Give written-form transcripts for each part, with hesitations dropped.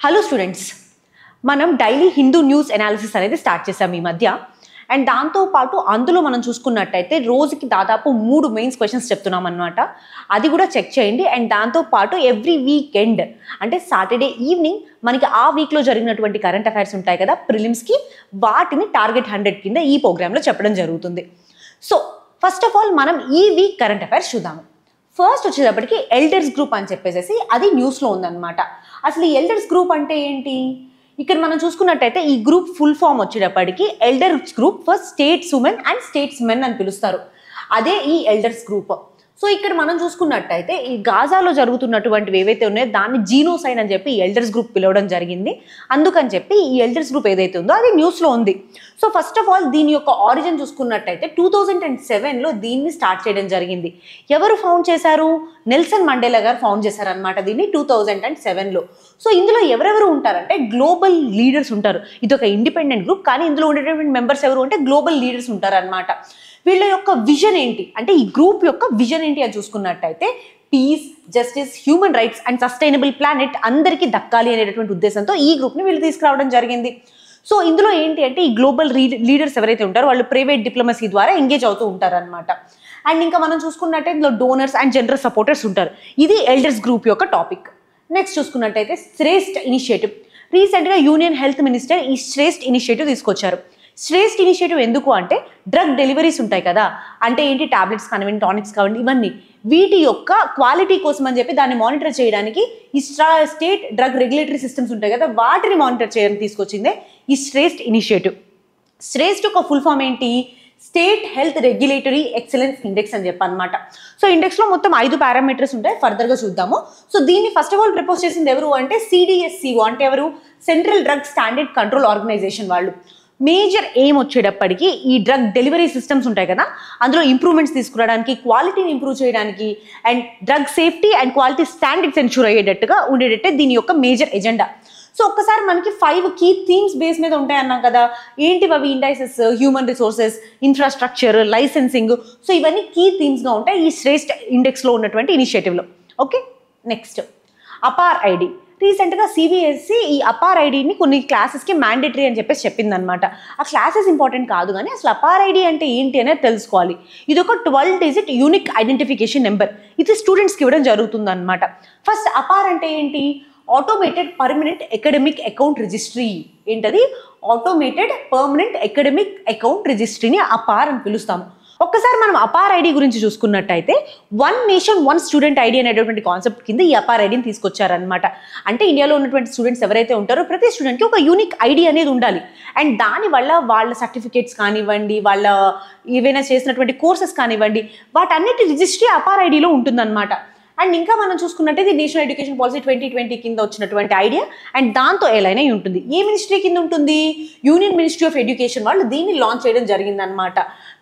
Hello students, మనం daily Hindu news analysis అనేది start చేసాం ఈ మధ్య. అండ్ దాంతోపాటు అందులో మనం చూసుకున్నట్టయితే రోజుకి దాదాపు 3 మెయిన్స్ క్వశ్చన్స్ చెప్తున్నాం అనమాట. అది కూడా చెక్ చేయండి. అండ్ దాంతోపాటు ఎవ్రీ వీకెండ్ అంటే సాటర్డే ఈవినింగ్ మనకి ఆ వీక్లో జరిగినటువంటి కరెంట్ అఫైర్స్ ఉంటాయి కదా ప్రిలిమ్స్కి, వాటిని టార్గెట్ 100 కింద ఈ ప్రోగ్రాంలో చెప్పడం జరుగుతుంది. సో ఫస్ట్ ఆఫ్ ఆల్ మనం ఈ వీక్ కరెంట్ అఫైర్స్ చూద్దాము. ఫస్ట్ వచ్చేటప్పటికి ఎల్డర్స్ గ్రూప్ అని చెప్పేసి అది న్యూస్లో ఉందన్నమాట. అసలు ఈ ఎల్డర్స్ గ్రూప్ అంటే ఏంటి? ఇక్కడ మనం చూసుకున్నట్టయితే ఈ గ్రూప్ ఫుల్ ఫామ్ వచ్చేటప్పటికి elders group for states women and states men అని పిలుస్తారు. అదే ఈ ఎల్డర్స్ గ్రూప్. సో ఇక్కడ మనం చూసుకున్నట్టయితే ఈ గాజాలో జరుగుతున్నటువంటివి ఏవైతే ఉన్నాయో దాన్ని జీనోసైడ్ అని చెప్పి ఎల్డర్స్ గ్రూప్ పిలవడం జరిగింది. అందుకని చెప్పి ఈ ఎల్డర్స్ గ్రూప్ ఏదైతే ఉందో అది న్యూస్లో ఉంది. సో ఫస్ట్ ఆఫ్ ఆల్ దీని యొక్క ఆరిజిన్ చూసుకున్నట్టయితే 2007లో దీన్ని స్టార్ట్ చేయడం జరిగింది. ఎవరు ఫౌండ్ చేశారు? నెల్సన్ మండేలా గారు ఫౌండ్ చేశారనమాట దీన్ని 2007లో. సో ఇందులో ఎవరెవరు ఉంటారంటే గ్లోబల్ లీడర్స్ ఉంటారు. ఇది ఒక ఇండిపెండెంట్ గ్రూప్, కానీ ఇందులో ఉండేటువంటి మెంబర్స్ ఎవరు అంటే గ్లోబల్ లీడర్స్ ఉంటారనమాట. వీళ్ళ యొక్క విజన్ ఏంటి అంటే ఈ గ్రూప్ యొక్క విజన్ ఏంటి అని చూసుకున్నట్టయితే peace, justice, human rights and sustainable planet అందరికీ దక్కాలి అనేటటువంటి ఉద్దేశంతో ఈ గ్రూప్ని వీళ్ళు తీసుకురావడం జరిగింది. సో ఇందులో ఏంటి అంటే ఈ గ్లోబల్ లీడర్స్ ఎవరైతే ఉంటారో వాళ్ళు ప్రైవేట్ డిప్లొమసీ ద్వారా ఎంగేజ్ అవుతూ ఉంటారనమాట. అండ్ ఇంకా మనం చూసుకున్నట్టయితే ఇందులో డోనర్స్ అండ్ జనరల్ సపోర్టర్స్ ఉంటారు. ఇది ఎల్డర్స్ గ్రూప్ యొక్క టాపిక్. నెక్స్ట్ చూసుకున్నట్టయితే శ్రేష్ఠ ఇనిషియేటివ్. రీసెంట్గా యూనియన్ హెల్త్ మినిస్టర్ ఈ శ్రేష్ఠ ఇనిషియేటివ్ తీసుకొచ్చారు. శ్రేష్ఠ ఇనిషియేటివ్ ఎందుకు అంటే డ్రగ్ డెలివరీస్ ఉంటాయి కదా, అంటే ఏంటి టాబ్లెట్స్ కానివ్వండి, టానిక్స్ కానివ్వండి, ఇవన్నీ వీటి యొక్క క్వాలిటీ కోసం అని చెప్పి దాన్ని మానిటర్ చేయడానికి ఈ స్టేట్ డ్రగ్ రెగ్యులేటరీ సిస్టమ్స్ ఉంటాయి కదా వాటిని మానిటర్ చేయడానికి తీసుకొచ్చిందే ఈ శ్రేష్ఠ ఇనిషియేటివ్. శ్రేష్ఠ యొక్క ఫుల్ ఫామ్ ఏంటి? State health regulatory excellence index అని చెప్పనమాట. సో ఇండెక్స్లో మొత్తం 5 పారామీటర్స్ ఉంటాయి. ఫర్దర్గా చూద్దాము. సో దీన్ని ఫస్ట్ ఆఫ్ ఆల్ ప్రపోజ్ చేసింది ఎవరు అంటే CDSCO, అంటే ఎవరు? Central drug standard control organization వాళ్ళు. మేజర్ ఎయిమ్ వచ్చేటప్పటికి ఈ డ్రగ్ డెలివరీ సిస్టమ్స్ ఉంటాయి కదా అందులో ఇంప్రూవ్మెంట్స్ తీసుకురావడానికి, క్వాలిటీని ఇంప్రూవ్ చేయడానికి and drug safety and quality standards ensure అయ్యేటట్టుగా ఉండేటట్టే దీని యొక్క మేజర్ ఎజెండా. సో ఒక్కసారి మనకి 5 కీ థీమ్స్ బేస్ మీద ఉంటాయన్నాం కదా. ఏంటివి అవి? Indices, human resources, infrastructure, licensing. So ఇవన్నీ కీ థీమ్స్గా ఉంటాయి ఈ శ్రేష్ఠ ఇండెక్స్లో ఉన్నటువంటి ఇనిషియేటివ్లో. Okay, next Apaar ID. రీసెంట్గా CBSE ఈ అపార్ ఐడిని కొన్ని క్లాసెస్కి మ్యాండేటరీ అని చెప్పేసి చెప్పిందనమాట. ఆ క్లాసెస్ ఇంపార్టెంట్ కాదు, కానీ అసలు అపార్ ఐడి అంటే ఏంటి అనేది తెలుసుకోవాలి. ఇది ఒక 12 డిజిట్ యూనిక్ ఐడెంటిఫికేషన్ నెంబర్. ఇది స్టూడెంట్స్కి ఇవ్వడం జరుగుతుంది అనమాట. ఫస్ట్ అపార్ అంటే ఏంటి? Automated permanent academic account registry. ఏంటది? ఆటోమేటెడ్ పర్మనెంట్ అకాడమిక్ అకౌంట్ రిజిస్ట్రీని అపార్ అని పిలుస్తాము. ఒక్కసారి మనం అపార్ ఐడి గురించి చూసుకున్నట్టయితే 1 నేషన్ 1 స్టూడెంట్ ఐడి అనేటువంటి కాన్సెప్ట్ కింద ఈ అపార్ ఐడిని తీసుకొచ్చారనమాట. అంటే ఇండియాలో ఉన్నటువంటి స్టూడెంట్స్ ఎవరైతే ఉంటారో ప్రతి స్టూడెంట్కి ఒక యూనిక్ ఐడి అనేది ఉండాలి. అండ్ దానివల్ల వాళ్ళ సర్టిఫికేట్స్ కానివ్వండి, వాళ్ళ ఏవైనా చేసినటువంటి కోర్సెస్ కానివ్వండి, వాటన్నిటి రిజిస్ట్రీ అపార్ ఐడిలో ఉంటుందన్నమాట. అండ్ ఇంకా మనం చూసుకున్నట్టయితే నేషనల్ ఎడ్యుకేషన్ పాలసీ 2020 కింద వచ్చినటువంటి ఐడియా అండ్ దాంతో ఎలైన్ అయి ఉంటుంది. ఏ మినిస్ట్రీ కింద ఉంటుంది? యూనియన్ మినిస్ట్రీ ఆఫ్ ఎడ్యుకేషన్ వాళ్ళు దీన్ని లాంచ్ చేయడం జరిగిందనమాట.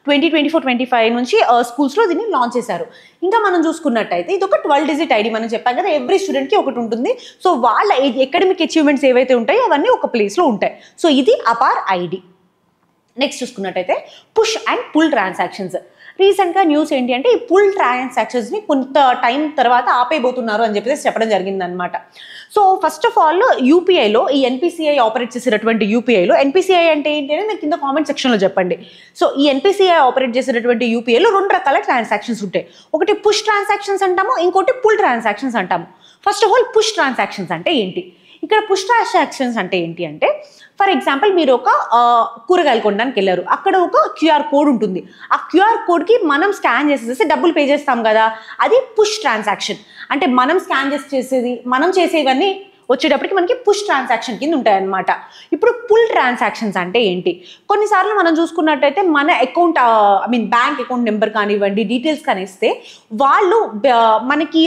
2024-25 నుంచి స్కూల్స్లో దీన్ని లాంచ్ చేశారు. ఇంకా మనం చూసుకున్నట్టయితే ఇది ఒక 12 డిజిట్ ఐడి. మనం చెప్పాం కదా ఎవ్రీ స్టూడెంట్కి ఒకటి ఉంటుంది. సో వాళ్ళ అకాడమిక్ అచీవ్మెంట్స్ ఏవైతే ఉంటాయో అవన్నీ ఒక ప్లేస్లో ఉంటాయి. సో ఇది అపార్ ఐడి. నెక్స్ట్ చూసుకున్నట్టయితే పుష్ అండ్ పుల్ ట్రాన్సాక్షన్స్. రీసెంట్గా న్యూస్ ఏంటి అంటే ఈ పుల్ ట్రాన్సాక్షన్స్ని కొంత టైం తర్వాత ఆపేయబోతున్నారు అని చెప్పేసి చెప్పడం జరిగిందనమాట. సో ఫస్ట్ ఆఫ్ ఆల్ యూపీఐలో ఈ NPCI ఆపరేట్ చేసేటటువంటి యూపీఐలో, NPCI అంటే ఏంటి అనేది మీరు కింద కామెంట్ సెక్షన్లో చెప్పండి. సో ఈ NPCI ఆపరేట్ చేసేటటువంటి యూపీఐలో 2 రకాల ట్రాన్సాక్షన్స్ ఉంటాయి. ఒకటి పుష్ ట్రాన్సాక్షన్స్ అంటాము, ఇంకోటి పుల్ ట్రాన్సాక్షన్స్ అంటాము. First of all push transactions అంటే ఏంటి? ఇక్కడ పుష్ ట్రాన్సాక్షన్స్ అంటే ఏంటి అంటే ఫర్ ఎగ్జాంపుల్ మీరు ఒక కూరగాయలు కొనడానికి వెళ్ళారు. అక్కడ ఒక QR కోడ్ ఉంటుంది. ఆ QR కోడ్కి మనం స్కాన్ చేసేసి డబ్బులు పే చేస్తాం కదా, అది పుష్ ట్రాన్సాక్షన్. అంటే మనం స్కాన్ చేసేది, మనం చేసేవన్నీ వచ్చేటప్పటికి మనకి పుష్ ట్రాన్సాక్షన్ కింద ఉంటాయన్నమాట. ఇప్పుడు పుల్ ట్రాన్సాక్షన్స్ అంటే ఏంటి? కొన్నిసార్లు మనం చూసుకున్నట్టయితే మన అకౌంట్ బ్యాంక్ అకౌంట్ నెంబర్ కానివ్వండి, డీటెయిల్స్ కానీ ఇస్తే వాళ్ళు మనకి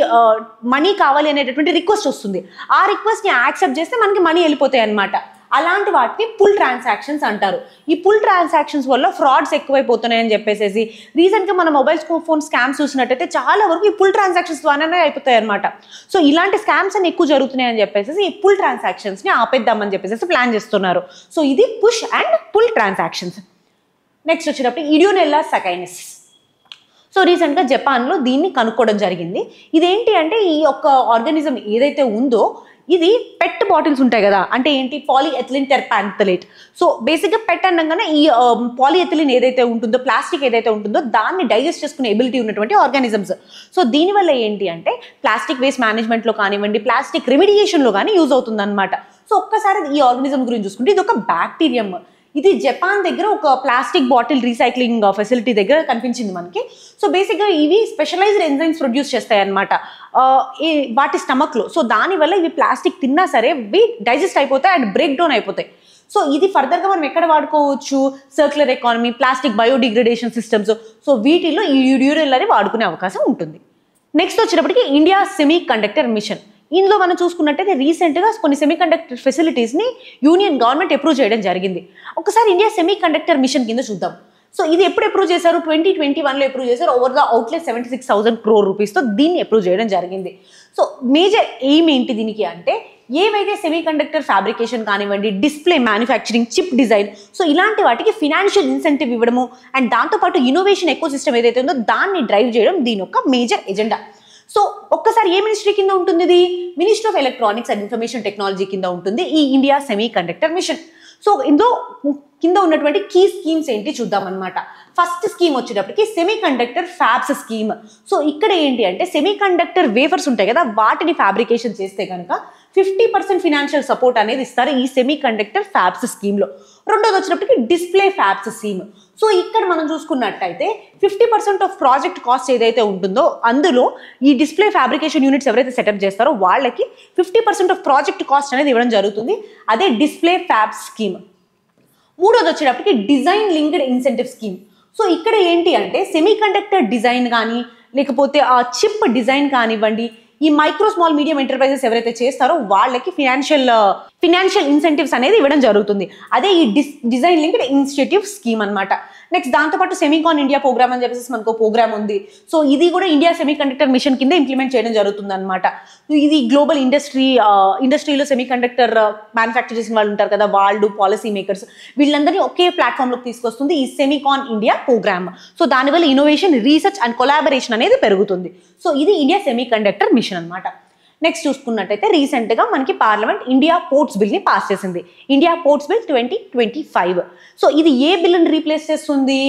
మనీ కావాలి అనేటటువంటి రిక్వెస్ట్ వస్తుంది. ఆ రిక్వెస్ట్ని యాక్సెప్ట్ చేస్తే మనకి మనీ వెళ్ళిపోతాయి అనమాట. అలాంటి వాటిని పుల్ ట్రాన్సాక్షన్స్ అంటారు. ఈ పుల్ ట్రాన్సాక్షన్స్ వల్ల ఫ్రాడ్స్ ఎక్కువైపోతున్నాయని చెప్పేసి రీసెంట్గా మన మొబైల్ ఫోన్ స్కామ్స్ చూసినట్టయితే చాలా వరకు ఈ పుల్ ట్రాన్సాక్షన్స్ ద్వారానే అయిపోతాయి అనమాట. సో ఇలాంటి స్కామ్స్ అని ఎక్కువ జరుగుతున్నాయని చెప్పేసి ఈ పుల్ ట్రాన్సాక్షన్స్ని ఆపేద్దామని చెప్పేసి ప్లాన్ చేస్తున్నారు. సో ఇది push and pull transactions. Next వచ్చేటప్పుడు ఇడియోనెల్లా సకైనెస్. సో రీసెంట్గా జపాన్లో దీన్ని కనుక్కోవడం జరిగింది. ఇదేంటి అంటే ఈ యొక్క ఆర్గానిజం ఏదైతే ఉందో ఇది పెట్ బాటిల్స్ ఉంటాయి కదా, అంటే ఏంటి పాలిఎథిలిన్ టెర్పాంథలేట్. సో బేసిక్గా పెట్ అనగానే ఈ పాలిఎథిలిన్ ఏదైతే ఉంటుందో, ప్లాస్టిక్ ఏదైతే ఉంటుందో దాన్ని డైజెస్ట్ చేసుకునే ఎబిలిటీ ఉన్నటువంటి ఆర్గానిజమ్స్. సో దీనివల్ల ఏంటి అంటే ప్లాస్టిక్ వేస్ట్ మేనేజ్మెంట్లో కానివ్వండి, ప్లాస్టిక్ రెమిడియేషన్లో కానీ యూజ్ అవుతుంది అనమాట. సో ఒక్కసారి ఈ ఆర్గానిజం గురించి చూసుకుంటే ఇది ఒక బ్యాక్టీరియం. ఇది జపాన్ దగ్గర ఒక ప్లాస్టిక్ బాటిల్ రీసైక్లింగ్ ఫెసిలిటీ దగ్గర కనిపించింది మనకి. సో బేసిక్గా ఇవి స్పెషలైజ్డ్ ఎంజైమ్స్ ప్రొడ్యూస్ చేస్తాయి అనమాట వాటి స్టమక్లో. సో దానివల్ల ఇవి ప్లాస్టిక్ తిన్నా సరే ఇవి డైజెస్ట్ అయిపోతాయి అండ్ బ్రేక్ డౌన్ అయిపోతాయి. సో ఇది ఫర్దర్గా మనం ఎక్కడ వాడుకోవచ్చు, circular economy, plastic biodegradation systems. So వీటిల్లో ఈ డ్యూరల్ అని వాడుకునే అవకాశం ఉంటుంది. నెక్స్ట్ వచ్చేటప్పటికి ఇండియా సెమీ కండక్టర్ మిషన్. ఇందులో మనం చూసుకున్నట్టయితే రీసెంట్గా కొన్ని సెమీ కండక్టర్ ఫెసిలిటీస్ని యూనియన్ గవర్నమెంట్ అప్రూవ్ చేయడం జరిగింది. ఒకసారి ఇండియా సెమీ కండక్టర్ మిషన్ కింద చూద్దాం. సో ఇది ఎప్పుడు అప్రూవ్ చేశారు? 2021లో అప్రూవ్ చేశారు. ఓవర్ ద అవుట్లెట్ 76,000 crore రూపీస్తో దీన్ని అప్రూవ్ చేయడం జరిగింది. సో మేజర్ ఎయిమ్ ఏంటి దీనికి అంటే, ఏవైతే సెమీ కండక్టర్ ఫ్యాబ్రికేషన్ కానివ్వండి, display manufacturing, chip design, so ఇలాంటి వాటికి ఫినాన్షియల్ ఇన్సెంటివ్ ఇవ్వడము అండ్ దాంతోపాటు ఇన్నోవేషన్ ఎకో సిస్టమ్ ఏదైతే ఉందో దాన్ని డ్రైవ్ చేయడం దీని యొక్క మేజర్ ఎజెండా. సో ఒక్కసారి ఏ మినిస్ట్రీ కింద ఉంటుంది? ఇది ministry of electronics and information technology కింద ఉంటుంది ఈ India semiconductor mission. So ఇందులో కింద ఉన్నటువంటి కీ స్కీమ్స్ ఏంటి చూద్దాం అనమాట. ఫస్ట్ స్కీమ్ వచ్చేటప్పటికి semiconductor fabs scheme. So ఇక్కడ ఏంటి అంటే సెమీ కండక్టర్ వేఫర్స్ ఉంటాయి కదా, వాటిని ఫ్యాబ్రికేషన్ చేస్తే కనుక 50% ఫినాన్షియల్ సపోర్ట్ అనేది ఇస్తారు ఈ సెమీ కండక్టర్ ఫ్యాబ్స్ స్కీమ్లో. రెండోది వచ్చేటప్పటికి డిస్ప్లే ఫ్యాబ్స్ స్కీమ్. సో ఇక్కడ మనం చూసుకున్నట్టయితే 50% ఆఫ్ ప్రాజెక్ట్ కాస్ట్ ఏదైతే ఉంటుందో అందులో ఈ డిస్ప్లే ఫ్యాబ్రికేషన్ యూనిట్స్ ఎవరైతే సెటప్ చేస్తారో వాళ్ళకి 50% ఆఫ్ ప్రాజెక్ట్ కాస్ట్ అనేది ఇవ్వడం జరుగుతుంది. అదే డిస్ప్లే ఫ్యాబ్స్ స్కీమ్. మూడోది వచ్చేటప్పటికి design linked incentive scheme. So ఇక్కడ ఏంటి అంటే సెమీ కండక్టర్ డిజైన్ కానీ లేకపోతే ఆ చిప్ డిజైన్ కానివ్వండి, ఈ మైక్రో స్మాల్ మీడియం ఎంటర్ప్రైజెస్ ఎవరైతే చేస్తారో వాళ్ళకి ఫినాన్షియల్ ఇన్సెంటివ్స్ అనేది ఇవ్వడం జరుగుతుంది. అదే ఈ డిజైన్ లింక్డ్ ఇనిషియేటివ్ స్కీమ్ అనమాట. నెక్స్ట్ దాంతోపాటు సెమీకాన్ ఇండియా ప్రోగ్రామ్ అని చెప్పేసి మనకు ప్రోగ్రామ్ ఉంది. సో ఇది కూడా ఇండియా సెమీ కండక్టర్ మిషన్ కింద ఇంప్లిమెంట్ చేయడం జరుగుతుంది అనమాట. ఇది గ్లోబల్ ఇండస్ట్రీలో సెమీ కండక్టర్ మ్యానుఫ్యాక్చర్ చేసిన వాళ్ళు ఉంటారు కదా, వాళ్ళు పాలసీ మేకర్స్ వీళ్ళందరినీ ఒకే ప్లాట్ఫామ్లోకి తీసుకొస్తుంది ఈ సెమీకాన్ ఇండియా ప్రోగ్రామ్. సో దానివల్ల ఇన్నోవేషన్, రీసెర్చ్ అండ్ కొలాబరేషన్ అనేది పెరుగుతుంది. సో ఇది ఇండియా సెమీ కండక్టర్ మిషన్ అనమాట. నెక్స్ట్ చూసుకున్నట్టయితే రీసెంట్గా మనకి పార్లమెంట్ ఇండియా పోర్ట్స్ బిల్ని పాస్ చేసింది, ఇండియా పోర్ట్స్ బిల్ 2025. సో ఇది ఏ బిల్ని రీప్లేస్ చేస్తుంది?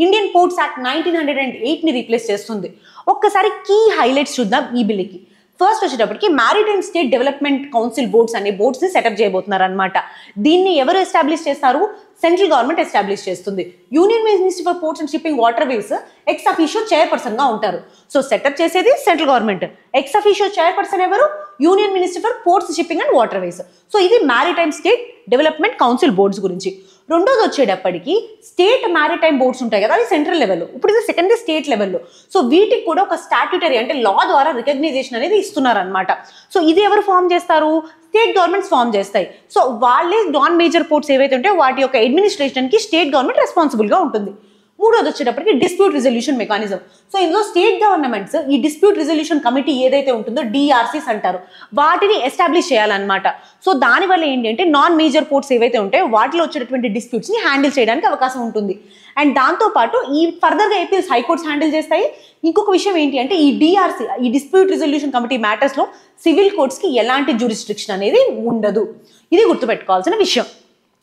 ఇండియన్ పోర్ట్స్ యాక్ట్ 1908ని రీప్లేస్ చేస్తుంది. ఒక్కసారి కీ హైలైట్స్ చూద్దాం ఈ బిల్కి. ఫస్ట్ వచ్చేటప్పటికి maritime state development council boards అనే బోర్డ్స్ని సెటప్ చేయబోతున్నారు అనమాట. దీన్ని ఎవరు ఎస్టాబ్లిష్ చేస్తారు? సెంట్రల్ గవర్నమెంట్ ఎస్టాబ్లిష్ చేస్తుంది. Union ministry for ports and shipping waterways ex officio chairperson గా ఉంటారు. సో సెటప్ చేసేది central government, ex officio chairperson ఎవరు? Union ministry for ports, shipping and waterways. So ఇది maritime state development council boards గురించి. రెండోది వచ్చేటప్పటికి state maritime boards ఉంటాయి కదా, అది సెంట్రల్ లెవెల్లో. ఇప్పుడు ఇది సెకండ్ స్టేట్ లెవెల్లో. సో వీటికి కూడా ఒక స్టాట్యూటరీ అంటే లా ద్వారా రికగ్నైజేషన్ అనేది ఇస్తున్నారు అనమాట. సో ఇది ఎవరు ఫామ్ చేస్తారు? స్టేట్ గవర్నమెంట్స్ ఫామ్ చేస్తాయి. సో వాళ్ళే నాన్ మేజర్ పోర్ట్స్ ఏవైతే ఉంటాయో వాటి యొక్క అడ్మినిస్ట్రేషన్కి స్టేట్ గవర్నమెంట్ రెస్పాన్సిబుల్గా ఉంటుంది. మూడోది వచ్చేటప్పటికి డిస్ప్యూట్ రిజల్యూషన్ మెకానిజం. సో ఇందులో స్టేట్ గవర్నమెంట్స్ ఈ డిస్ప్యూట్ రిజల్యూషన్ కమిటీ ఏదైతే ఉంటుందో డిఆర్సీస్ అంటారు, వాటిని ఎస్టాబ్లిష్ చేయాలన్నమాట. సో దానివల్ల ఏంటి అంటే నాన్ మేజర్ పోర్ట్స్ ఏవైతే ఉంటాయో వాటిలో వచ్చేటటువంటి డిస్ప్యూట్స్ని హ్యాండిల్ చేయడానికి అవకాశం ఉంటుంది. అండ్ దాంతోపాటు ఈ ఫర్దర్గా ఏపీఎస్ హైకోర్ట్స్ హ్యాండిల్ చేస్తాయి. ఇంకొక విషయం ఏంటి అంటే ఈ డిఆర్సీ, ఈ డిస్ప్యూట్ రిజల్యూషన్ కమిటీ మ్యాటర్స్లో సివిల్ కోర్ట్స్కి ఎలాంటి జ్యూరిస్డిక్షన్ అనేది ఉండదు. ఇది గుర్తుపెట్టుకోవాల్సిన విషయం.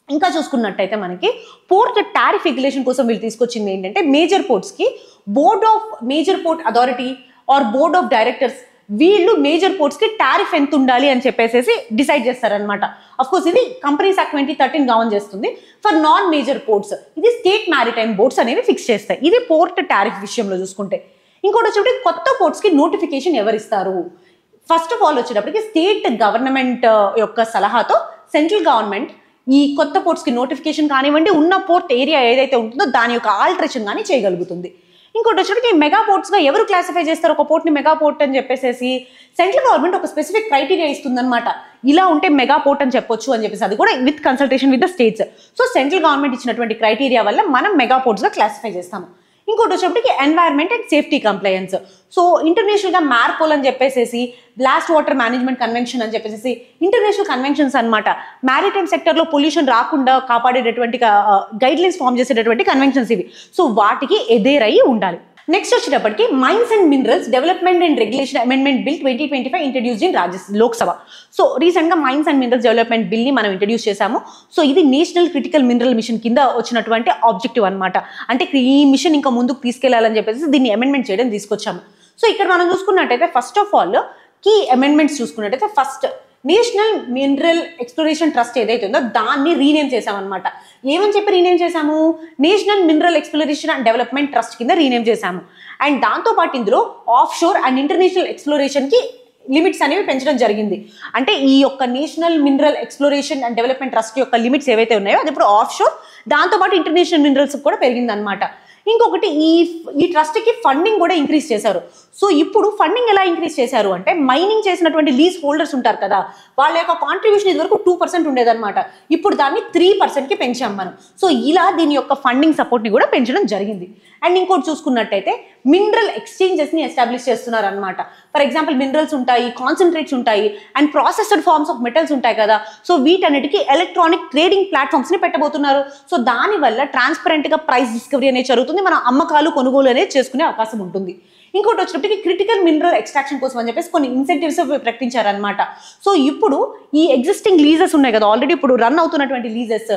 ఇంకా చూసుకున్నట్టయితే మనకి పోర్ట్ టారిఫ్ రెగ్యులేషన్ కోసం వీళ్ళు తీసుకొచ్చింది ఏంటంటే మేజర్ పోర్ట్స్కి board of major port authority or board of directors వీళ్ళు మేజర్ పోర్ట్స్కి టారిఫ్ ఎంత ఉండాలి అని చెప్పేసి డిసైడ్ చేస్తారనమాట. అఫ్కోర్స్ ఇది కంపెనీస్ యాక్ట్ 2013 గవర్న్ చేస్తుంది. ఫర్ నాన్ మేజర్ పోర్ట్స్ ఇది స్టేట్ మ్యారిటైమ్ బోర్డ్స్ అనేవి ఫిక్స్ చేస్తాయి. ఇది పోర్ట్ టారిఫ్ విషయంలో చూసుకుంటే. ఇంకోటి వచ్చేటప్పటికి కొత్త పోర్ట్స్కి నోటిఫికేషన్ ఎవరిస్తారు? ఫస్ట్ ఆఫ్ ఆల్ వచ్చేటప్పటికి స్టేట్ గవర్నమెంట్ యొక్క సలహాతో సెంట్రల్ గవర్నమెంట్ ఈ కొత్త పోర్ట్స్కి నోటిఫికేషన్ కానివ్వండి, ఉన్న పోర్ట్ ఏరియా ఏదైతే ఉంటుందో దాని యొక్క ఆల్టరేషన్ కానీ చేయగలుగుతుంది. ఇంకోటి వచ్చేటప్పటికి మెగా పోర్ట్స్గా ఎవరు క్లాసిఫై చేస్తారు ఒక పోర్ట్ని మెగా పోర్ట్ అని చెప్పేసి? సెంట్రల్ గవర్నమెంట్ ఒక స్పెసిఫిక్ క్రైటీరియా ఇస్తుందన్నమాట. ఇలా ఉంటే మెగా పోర్ట్ అని చెప్పొచ్చు అని చెప్పేసి, అది కూడా with consultation with the states. So central government ఇచ్చినటువంటి క్రైటీరియా వల్ల మనం మెగా పోర్ట్స్గా క్లాసిఫై చేస్తాము. ఇంకోటి వచ్చేటప్పటికి environment and safety compliance. So ఇంటర్నేషనల్గా మ్యార్పోల్ అని చెప్పేసి, బ్లాస్ట్ వాటర్ మేనేజ్మెంట్ కన్వెన్షన్ అని చెప్పేసి ఇంటర్నేషనల్ కన్వెన్షన్స్ అనమాట. మ్యారిటైమ్ సెక్టర్లో పొల్యూషన్ రాకుండా కాపాడేటటువంటి గైడ్ లైన్స్ ఫామ్ చేసేటటువంటి కన్వెన్షన్స్ ఇవి. సో వాటికి ఎదేరయ్యి ఉండాలి. నెక్స్ట్ వచ్చేటప్పటికి mines and minerals development and regulation amendment bill 2025 introduced in Lok Sabha. So recent గా mines and minerals development bill ని మనం ఇంట్రడ్యూస్ చేశాము. సో ఇది నేషనల్ క్రిటికల్ మినరల్ మిషన్ కింద వచ్చినటువంటి ఆబ్జెక్టివ్ అనమాట. అంటే ఈ మిషన్ ఇంకా ముందుకు తీసుకెళ్లాలని చెప్పేసి దీన్ని అమెండ్మెంట్ చేయడం తీసుకొచ్చాము. సో ఇక్కడ మనం చూసుకున్నట్టయితే first of all key amendments చూసుకున్నట్టయితే first national mineral exploration trust ఏదైతే ఉందో దాన్ని రీనేమ్ చేసామన్నమాట. ఏమని చెప్పి రీనేమ్ చేశాము? National mineral exploration and development trust కింద రీనేమ్ చేశాము. అండ్ దాంతోపాటు ఇందులో ఆఫ్ షోర్ అండ్ ఇంటర్నేషనల్ ఎక్స్ప్లోరేషన్కి లిమిట్స్ అనేవి పెంచడం జరిగింది. అంటే ఈ యొక్క national mineral exploration and development trust యొక్క లిమిట్స్ ఏవైతే ఉన్నాయో అది ఇప్పుడు ఆఫ్ షోర్, దాంతోపాటు ఇంటర్నేషనల్ మినరల్స్ కూడా పెరిగింది అనమాట. ఇంకొకటి ఈ ట్రస్ట్కి ఫండింగ్ కూడా ఇంక్రీజ్ చేశారు. సో ఇప్పుడు ఫండింగ్ ఎలా ఇంక్రీజ్ చేశారు అంటే మైనింగ్ చేసినటువంటి లీజ్ హోల్డర్స్ ఉంటారు కదా, వాళ్ళ యొక్క కాంట్రిబ్యూషన్ ఇదివరకు 2% ఉండేదన్నమాట. ఇప్పుడు దాన్ని 3%కి పెంచాం మనం. సో ఇలా దీని యొక్క ఫండింగ్ సపోర్ట్ని కూడా పెంచడం జరిగింది. అండ్ ఇంకోటి చూసుకున్నట్టయితే మినరల్ ఎక్స్చేంజెస్ని ఎస్టాబ్లిష్ చేస్తున్నారు అనమాట. ఫర్ ఎగ్జాంపుల్ మినరల్స్ ఉంటాయి, కాన్సన్ట్రేట్స్ ఉంటాయి and processed forms of metals ఉంటాయి కదా. సో వీటన్నిటికీ ఎలక్ట్రానిక్ ట్రేడింగ్ ప్లాట్ఫామ్స్ని పెట్టబోతున్నారు. సో దానివల్ల ట్రాన్స్పరెంట్గా ప్రైస్ డిస్కవరీ అనేది జరుగుతుంది, మన అమ్మకాలు కొనుగోలు అనేది చేసుకునే అవకాశం ఉంటుంది. ఇంకోటి వచ్చినప్పటికీ క్రిటికల్ మినరల్ ఎక్స్ట్రాక్షన్ కోసం అని చెప్పేసి కొన్ని ఇన్సెంటివ్స్ ప్రకటించారనమాట. సో ఇప్పుడు ఈ ఎగ్జిస్టింగ్ లీజెస్ ఉన్నాయి కదా, ఆల్రెడీ ఇప్పుడు రన్ అవుతున్నటువంటి లీజెస్,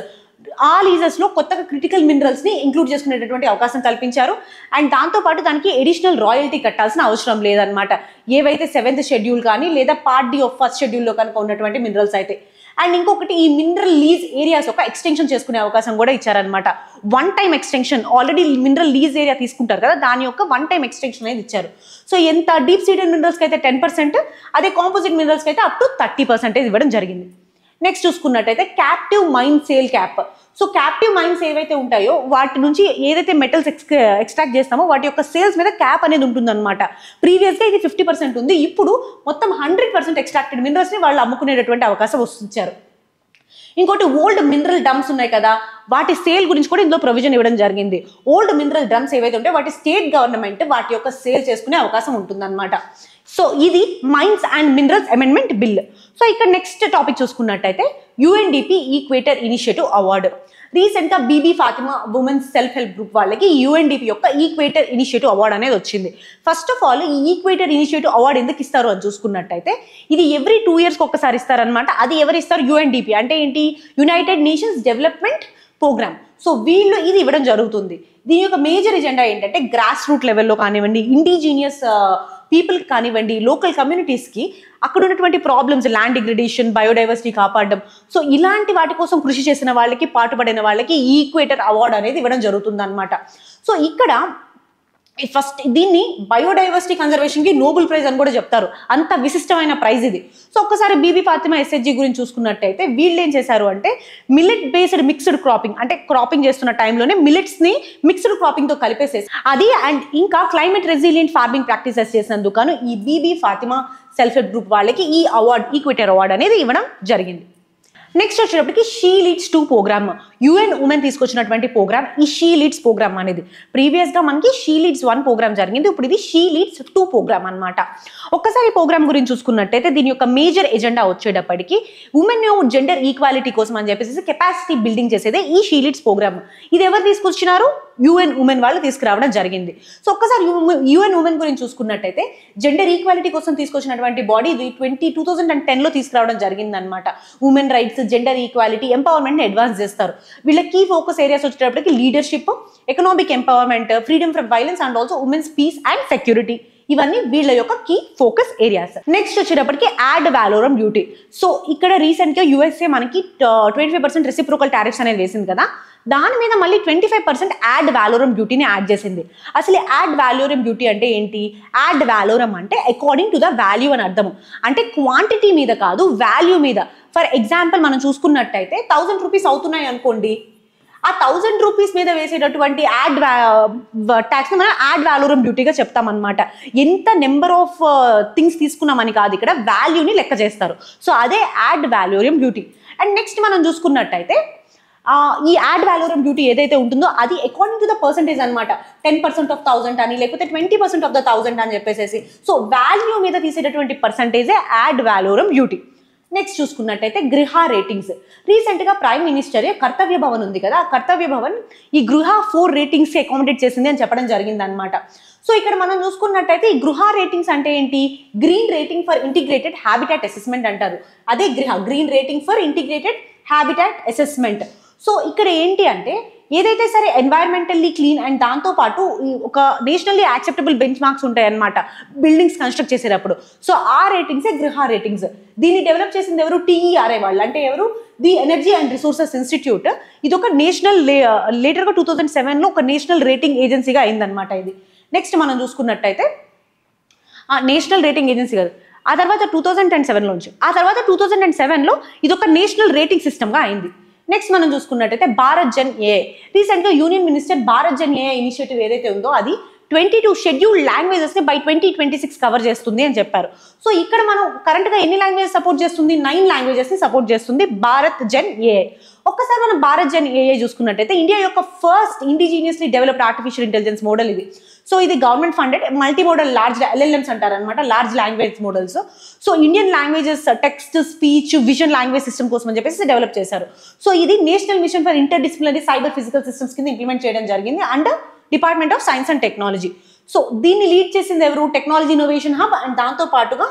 ఆ లీజెస్ లో కొత్తగా క్రిటికల్ మినరల్స్ ని ఇంక్లూడ్ చేసుకునేటటువంటి అవకాశం కల్పించారు. అండ్ దాంతోపాటు దానికి ఎడిషనల్ రాయల్టీ కట్టాల్సిన అవసరం లేదనమాట, ఏవైతే 7th షెడ్యూల్ కానీ లేదా పార్ట్ డి ఆఫ్ 1st షెడ్యూల్లో కనుక ఉన్నటువంటి మినరల్స్ అయితే. అండ్ ఇంకొకటి ఈ మినరల్ లీజ్ ఏరియాస్ ఒక ఎక్స్టెన్షన్ చేసుకునే అవకాశం కూడా ఇచ్చారనమాట. 1 time extension, already mineral lease area తీసుకుంటారు కదా, దాని యొక్క 1 time ఎక్స్టెన్షన్ అనేది ఇచ్చారు. సో ఎంత డీప్ సీడెడ్ మినరల్స్కి అయితే 10%, అదే కాంపోజిట్ మినరల్స్కి అయితే అప్ టు 30% ఇవ్వడం జరిగింది. నెక్స్ట్ చూసుకున్నట్టయితే captive mine sale cap. So captive mines ఏవైతే ఉంటాయో వాటి నుంచి ఏదైతే మెటల్స్ ఎక్స్ట్రాక్ట్ చేస్తామో వాటి యొక్క సేల్స్ మీద క్యాప్ అనేది ఉంటుందన్నమాట. ప్రీవియస్గా ఇది 50% ఉంది, ఇప్పుడు మొత్తం 100% ఎక్స్ట్రాక్టెడ్ మినరల్స్ని వాళ్ళు అమ్ముకునేటటువంటి అవకాశం వస్తుంచారు. ఇంకోటి ఓల్డ్ మినరల్ డ్రమ్స్ ఉన్నాయి కదా, వాటి సేల్ గురించి కూడా ఇందులో ప్రొవిజన్ ఇవ్వడం జరిగింది. ఓల్డ్ మినరల్ డ్రమ్స్ ఏవైతే ఉంటాయో వాటి స్టేట్ గవర్నమెంట్ వాటి యొక్క సేల్ చేసుకునే అవకాశం ఉంటుందన్నమాట. సో ఇది mines and minerals amendment bill. So ఇక్కడ నెక్స్ట్ టాపిక్ చూసుకున్నట్టయితే UNDP ఈక్వేటర్ ఇనిషియేటివ్ అవార్డు. రీసెంట్గా Bibi Fatima women's self help group వాళ్ళకి UNDP యొక్క ఈక్వేటర్ ఇనిషియేటివ్ అవార్డు అనేది వచ్చింది. ఫస్ట్ ఆఫ్ ఆల్ ఈ ఈక్వేటర్ ఇనిషియేటివ్ అవార్డు ఎందుకు ఇస్తారు అని చూసుకున్నట్టయితే ఇది ఎవ్రీ 2 years ఒకసారి ఇస్తారనమాట. అది ఎవరు ఇస్తారు? UNDP అంటే ఏంటి? United Nations development programme. So వీళ్ళు ఇది ఇవ్వడం జరుగుతుంది. దీని యొక్క మేజర్ ఎజెండా ఏంటంటే గ్రాస్ రూట్ లెవెల్లో కానివ్వండి, ఇండిజీనియస్ పీపుల్కి కానివ్వండి, లోకల్ కమ్యూనిటీస్కి అక్కడ ఉన్నటువంటి ప్రాబ్లమ్స్, ల్యాండ్ డిగ్రేడేషన్, బయోడైవర్సిటీ కాపాడడం, సో ఇలాంటి వాటి కోసం కృషి చేసిన వాళ్ళకి, పాటుపడిన వాళ్ళకి ఈ ఈక్వేటర్ అవార్డు అనేది ఇవ్వడం జరుగుతుంది అనమాట. సో ఇక్కడ ఫస్ట్ దీన్ని బయోడైవర్సిటీ కన్జర్వేషన్కి నోబెల్ ప్రైజ్ అని కూడా చెప్తారు, అంత విశిష్టమైన ప్రైజ్ ఇది. సో ఒక్కసారి బీబీ ఫాతిమా SHG గురించి చూసుకున్నట్టయితే వీళ్ళు ఏం చేశారు అంటే మిల్లెట్ బేస్డ్ మిక్స్డ్ క్రాపింగ్, అంటే క్రాపింగ్ చేస్తున్న టైంలోనే మిల్లెట్స్ని మిక్స్డ్ క్రాపింగ్తో కలిపేసేసి అది అండ్ ఇంకా క్లైమేట్ రెసిలియంట్ ఫార్మింగ్ ప్రాక్టీసెస్ చేసినందుకు ఈ Bibi Fatima self help group వాళ్ళకి ఈ అవార్డు, ఈక్వేటర్ అవార్డు అనేది ఇవ్వడం జరిగింది. నెక్స్ట్ వచ్చేటప్పటికి she leads 2 programme, UN women తీసుకొచ్చినటువంటి ప్రోగ్రామ్ ఈ షీ లీడ్స్ ప్రోగ్రామ్ అనేది. ప్రీవియస్గా మనకి షీ లీడ్స్ 1 ప్రోగ్రామ్ జరిగింది, ఇప్పుడు ఇది షీ లీడ్స్ 2 ప్రోగ్రామ్ అనమాట. ఒక్కసారి ప్రోగ్రామ్ గురించి చూసుకున్నట్టయితే దీని యొక్క మేజర్ ఎజెండా వచ్చేటప్పటికి ఉమెన్ జెండర్ ఈక్వాలిటీ కోసం అని చెప్పేసి కెపాసిటీ బిల్డింగ్ చేసేదే ఈ షీ లీడ్స్ ప్రోగ్రామ్. ఇది ఎవరు తీసుకొచ్చినారు? UN ఉమెన్ వాళ్ళు తీసుకురావడం జరిగింది. సో ఒక్కసారి UN ఉమెన్ గురించి చూసుకున్నట్టయితే జెండర్ ఈక్వాలిటీ కోసం తీసుకొచ్చినటువంటి బాడీ ఇది 2010లో తీసుకురావడం జరిగింది అనమాట. Women rights, gender equality, empowerment advance చేస్తారు. వీళ్ళ కీ ఫోకస్ ఏరియాస్ వచ్చేటప్పటికి leadership, economic empowerment, freedom from violence and also women's peace and security, ఇవన్నీ వీళ్ళ యొక్క కీ ఫోకస్ ఏరియాస్. నెక్స్ట్ వచ్చేటప్పటికి యాడ్ వాలోరం డ్యూటీ. సో ఇక్కడ రీసెంట్గా USA మనకి 25% రెసిప్రోకల్ టారిఫ్స్ అనేది వేసింది కదా, దాని మీద మళ్ళీ 25% యాడ్ వాలోరం డ్యూటీని యాడ్ చేసింది. అసలు యాడ్ వాలోరం డ్యూటీ అంటే ఏంటి? యాడ్ వాలోరం అంటే అకార్డింగ్ టు ద వాల్యూ అని అర్థం, అంటే క్వాంటిటీ మీద కాదు వాల్యూ మీద. ఫర్ ఎగ్జాంపుల్ మనం చూసుకున్నట్టయితే 1000 రూపీస్ అవుతున్నాయి అనుకోండి, ఆ 1000 రూపీస్ మీద వేసేటటువంటి యాడ్ ట్యాక్స్ మనం యాడ్ వాలోరం డ్యూటీగా చెప్తామన్నమాట. ఎంత నెంబర్ ఆఫ్ థింగ్స్ తీసుకున్నామని కాదు, ఇక్కడ వాల్యూని లెక్క చేస్తారు. సో అదే add valorem duty. And next మనం చూసుకున్నట్టయితే ఈ యాడ్ వాలోరం డ్యూటీ ఏదైతే ఉంటుందో అది అకార్డింగ్ టు ద పర్సంటేజ్ అనమాట. 10% ఆఫ్ 1000 అని, లేకపోతే 20% ఆఫ్ ద 1000 అని చెప్పేసి. సో వాల్యూ మీద తీసేటటువంటి పర్సంటేజే యాడ్ వాలోరం డ్యూటీ. నెక్స్ట్ చూసుకున్నట్టయితే గృహ రేటింగ్స్. రీసెంట్గా ప్రైమ్ మినిస్టర్ కర్తవ్య భవన్ ఉంది కదా, ఆ కర్తవ్య భవన్ ఈ గృహ 4 రేటింగ్స్ అకామిడేట్ చేసింది అని చెప్పడం జరిగింది అనమాట. సో ఇక్కడ మనం చూసుకున్నట్టయితే ఈ గృహ రేటింగ్స్ అంటే ఏంటి, green rating for integrated habitat assessment అంటారు. అదే green rating for integrated habitat assessment. So ఇక్కడ ఏంటి అంటే ఏదైతే సరే ఎన్వైరన్మెంటల్లీ క్లీన్ అండ్ దాంతోపాటు ఒక నేషనల్లీ యాక్సెప్టబుల్ బెంచ్ మార్క్స్ ఉంటాయి అనమాట బిల్డింగ్స్ కన్స్ట్రక్ట్ చేసేటప్పుడు. సో ఆ రేటింగ్సే గృహ రేటింగ్స్. దీన్ని డెవలప్ చేసింది ఎవరు, TERA వాళ్ళు, అంటే ఎవరు, the energy and resources institute. ఇది ఒక నేషనల్ లేటర్గా 2007లో ఒక నేషనల్ రేటింగ్ ఏజెన్సీగా అయిందనమాట ఇది. నెక్స్ట్ మనం చూసుకున్నట్టయితే నేషనల్ రేటింగ్ ఏజెన్సీ కాదు, ఆ తర్వాత 2007లోంచి, ఆ తర్వాత 2007లో ఇది ఒక నేషనల్ రేటింగ్ సిస్టమ్గా అయింది. నెక్స్ట్ మనం చూసుకున్నట్టయితే భారత్ జన్ ఏఐ. రీసెంట్గా union minister Bharat Jan AI initiative ఏదైతే ఉందో అది 22 షెడ్యూల్డ్ లాంగ్వేజెస్ని బై 2026 కవర్ చేస్తుంది అని చెప్పారు. సో ఇక్కడ మనం కరెంట్గా ఎన్ని లాంగ్వేజెస్ సపోర్ట్ చేస్తుంది, 9 లాంగ్వేజెస్ని సపోర్ట్ చేస్తుంది భారత్ జన్ ఏఐ. ఒక్కసారి మనం భారత్ జన్ ఏఐ చూసుకున్నట్టయితే ఇండియా యొక్క first indigenously developed artificial intelligence model ఇది. సో ఇది government funded multi modal large LLMs అంటారనమాట, large language models. So Indian languages text, speech, vision language system కోసం అని చెప్పేసి డెవలప్ చేశారు. సో ఇది national mission for inter disciplinary cyber physical systems కింద implement చేయడం జరిగింది under department of science and technology. So దీన్ని లీడ్ చేసింది ఎవరు, టెక్నాలజీ ఇన్నోవేషన్ హబ్. అండ్ దాంతో పాటుగా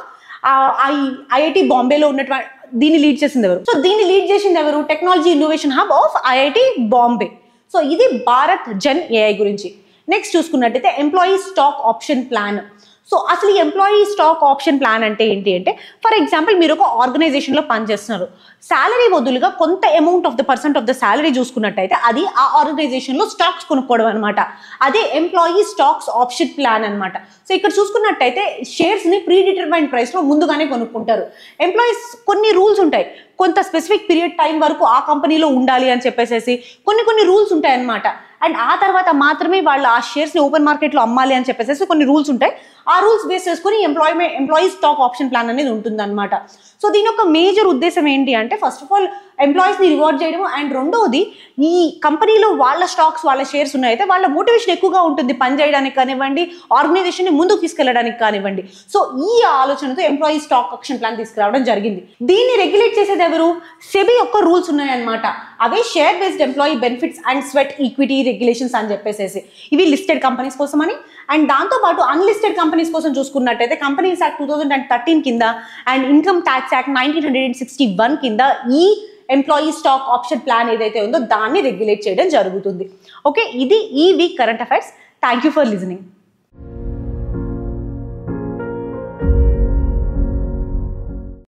IIT బాంబేలో ఉన్నటువంటి దీన్ని లీడ్ చేసింది ఎవరు, సో దీన్ని లీడ్ చేసింది ఎవరు, technology innovation hub of IIT Bombay. So ఇది భారత్ జన్ ఏఐ గురించి. నెక్స్ట్ చూసుకున్నట్టయితే employee stock option plan. So అసలు ఈ ఎంప్లాయీ స్టాక్ ఆప్షన్ ప్లాన్ అంటే ఏంటి అంటే, ఫర్ ఎగ్జాంపుల్ మీరు ఒక ఆర్గనైజేషన్లో పనిచేస్తున్నారు, శాలరీ బదులుగా కొంత amount of the percent of the salary చూసుకున్నట్టయితే అది ఆ ఆర్గనైజేషన్లో స్టాక్స్ కొనుక్కోవడం అనమాట. అదే ఎంప్లాయీ స్టాక్స్ ఆప్షన్ ప్లాన్ అనమాట. సో ఇక్కడ చూసుకున్నట్టయితే షేర్స్ని ప్రీ డిటర్మైన్డ్ ప్రైస్లో ముందుగానే కొనుక్కుంటారు. ఎంప్లాయీస్ కొన్ని రూల్స్ ఉంటాయి, కొంత స్పెసిఫిక్ పీరియడ్ టైం వరకు ఆ కంపెనీలో ఉండాలి అని చెప్పేసి కొన్ని రూల్స్ ఉంటాయి అనమాట. అండ్ ఆ తర్వాత మాత్రమే వాళ్ళు ఆ షేర్స్ని ఓపెన్ మార్కెట్లో అమ్మాలి అని చెప్పేసి కొన్ని రూల్స్ ఉంటాయి. ఆ రూల్స్ బేస్ చేసుకుని ఎంప్లాయీ స్టాక్ ఆప్షన్ ప్లాన్ అనేది ఉంటుంది అనమాట. సో దీని యొక్క మేజర్ ఉద్దేశం ఏంటి అంటే, ఫస్ట్ ఆఫ్ ఆల్ ఎంప్లాయీస్ని రివార్డ్ చేయడం, అండ్ రెండోది ఈ కంపెనీలో వాళ్ళ స్టాక్స్, వాళ్ళ షేర్స్ ఉన్నాయితే వాళ్ళ మోటివేషన్ ఎక్కువగా ఉంటుంది పని చేయడానికి కానివ్వండి, ఆర్గనైజేషన్ని ముందుకు తీసుకెళ్ళడానికి కానివ్వండి. సో ఈ ఆలోచనతో ఎంప్లాయీ స్టాక్ ఆప్షన్ ప్లాన్ తీసుకురావడం జరిగింది. దీన్ని రెగ్యులేట్ చేసేది ఎవరు, సెబీ యొక్క రూల్స్ ఉన్నాయన్నమాట. అవే share based employee benefits and sweat equity regulations అని చెప్పేసి ఇవి లిస్టెడ్ కంపెనీస్ కోసం అని. అండ్ దాంతోపాటు అన్లిస్టెడ్ కంపెనీస్ కోసం చూసుకున్నట్టయితే కంపెనీస్ యాక్ట్ 2013 కింద అండ్ ఇన్కమ్ ట్యాక్స్ యాక్ట్ 1961 కింద ఈ ఎంప్లాయీ స్టాక్ ఆప్షన్ ప్లాన్ ఏదైతే ఉందో దాన్ని రెగ్యులేట్ చేయడం జరుగుతుంది. ఓకే, ఇది ఈ week current affairs. Thank you for listening.